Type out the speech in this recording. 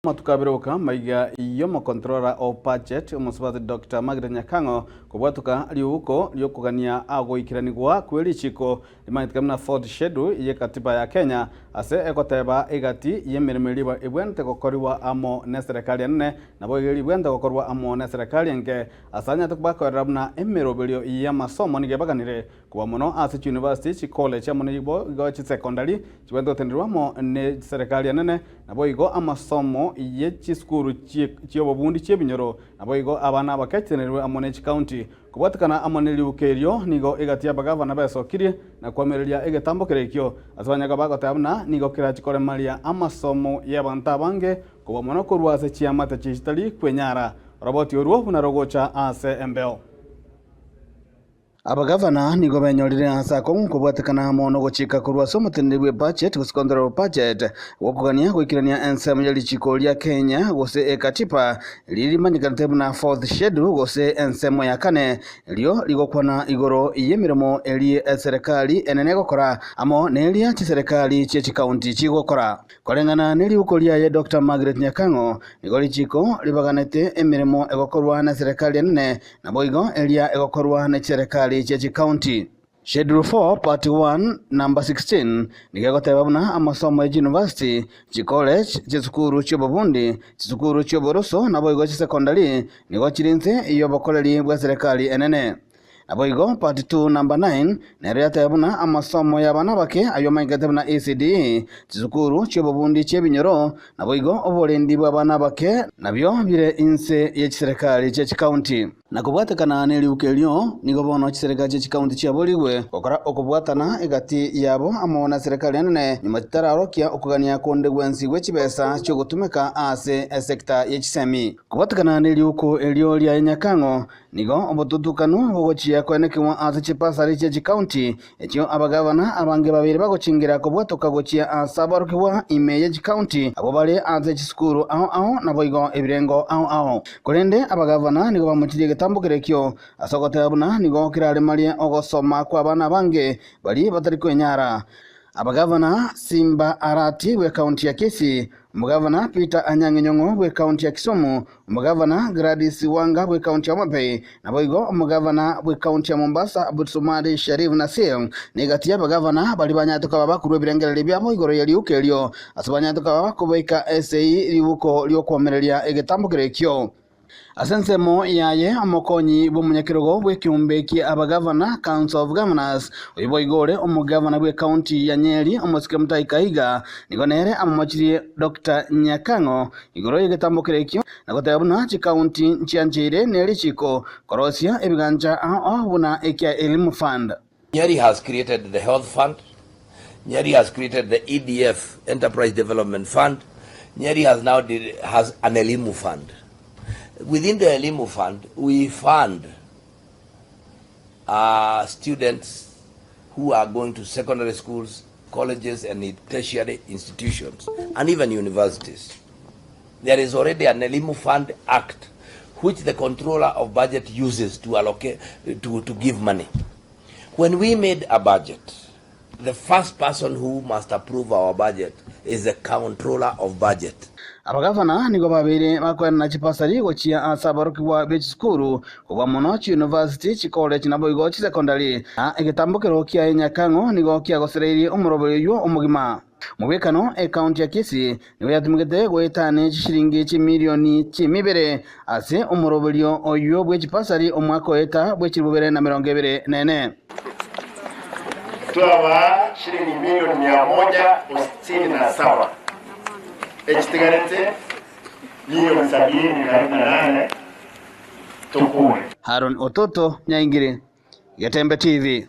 Matukabiruka maiga iyo controller of budget umusabati Dr. Margaret Nyakango kubwatuka liuko lyokugania agoikiranigwa kwelichiko limaikamna fourth schedule ye katiba ya Kenya ase ekoteba igati yemiremeliwa ibwente gokoriwa amo ne serikali nne nabo ibwente gokorwa amo ne serikali nke asanya tukbakorabna emirobelio ya masomo nigebaganire kuba muno ase university college ya munibo go secondary chibwento tendirwamo ne serikali nne nabo igo amasomo ye chiskuru chiyobobundi chebinyoro nabo igo abana baketenerwe amone county kubwatikana amone liukerio nigo igati ya bagavana besokirie na kwamereria igetambokerekyo azwanyaga bagotabna nigo kira chikore maria amasomo y'abanta bange kuba muno kurwase chiamata chistali kwenyara roboti oruo bunarogocha ase embeo abagavana nigo benyorire asako kubwatikana mono gochika kurwa somutenderwe budget gusikondero budget wokugania gwikirania ensem yalichiko lya Kenya gose ekatipa liri manyikantebu na fourth schedule gose ensemo ya kane lyo ligokwana igoro yemiremo eli serikali enene gokora amo nelia chi serikali chi county chigokora kolengana neli ukolia ya Dr. Margaret Nyakango igori chiko libaganete emiremo egokorwa na serikali enene na boigo elia egokorwa na serikali Chechi County. Schedule 4 Part 1 Number 16 nigegotebabuna amasomo ya university, college, chisukuru chobobundi, chisukuru choboroso nabo igo secondary nigo chirinze iyo bakoreri bwa serikali enene. Aboigo Part 2 Number 9 nereyatebuna amasomo y'abana bake ayo maingatebuna ECD, chisukuru chobobundi chebinyoro naboigo obolendi bw'abana bake nabyo bire inse ya serikali Chechi County. Nakubwatakana neliukelyo nigo bono chiserikali chikaunti chiaboligwe okora okubwatana igati yabo amona serikali nene nimatararokia okugania konde gwensi gwechibesa cyo gutumeka ase sector yechisemi kubwatakana neliuko elyo lya Nyakango nigo obotutukanu bogochia kwenekwa ase chipasari chikaunti ekyo abagavana abange babiri bagochingira kubwatoka gochia asabarukwa ime yechikaunti abo bale ase chisukuru aho naboigo ebirengo aho kolende abagavana nigo bamuchiriye tambukerekyo asogotebuna nigo kirale malia ogosoma kwa bana bange bali batari kwenyara abagavana Simba Arati we county ya Kisii, umugavana Peter Anyang'e Nyong'o we county ya Kisumu, umugavana Gladys Wanga we county ya Mapei na boigo umugavana we county ya Mombasa Abdulsumari Sharif Nasir negati ya abagavana bali banyatuka babakuru birengere byabo igoro yali ukelyo asabanyatuka bakubaika SAE libuko lyokwomereria egetambukerekyo asensemo yaye amokonyi b'umunyakirogo bw'ekiumbe ki abagavana Council of Governors uyiboigore umugavana bwe county ya Nyeri umusike Mutahi Kahiga nigonere amamachiri Dr. Nyakango igoro yegetambukerekyo nagotebuna chi county nchianjire neri chiko korosia ebiganja aho buna ekia elimu fund. Nyeri has created the health fund. Nyeri has created the EDF Enterprise Development Fund. Nyeri has an elimu fund. Within the Elimu Fund, we fund students who are going to secondary schools, colleges, and tertiary institutions, and even universities. There is already an Elimu Fund Act, which the controller of budget uses to allocate, to give money. When we made a budget, the first person who must approve our budget is the controller of budget. Abagavana nigo babiri bakwena chipasari gochia asabarukwa bechskuru kuba muno university college nabo igo secondary egetambukero kia Nyakango nigo kia gosereri umurobelyo umugima mubekano account ya Kisii niwe yatumugete gwetane chishiringi chimilioni chimibere ase umurobelyo oyo bwechipasari omwako eta bwechirubere na 24 tuwa shilingi milioni 167 Echtigarete milioni 78 tukue. Haron Ototo Nyaingire, Yatembe TV.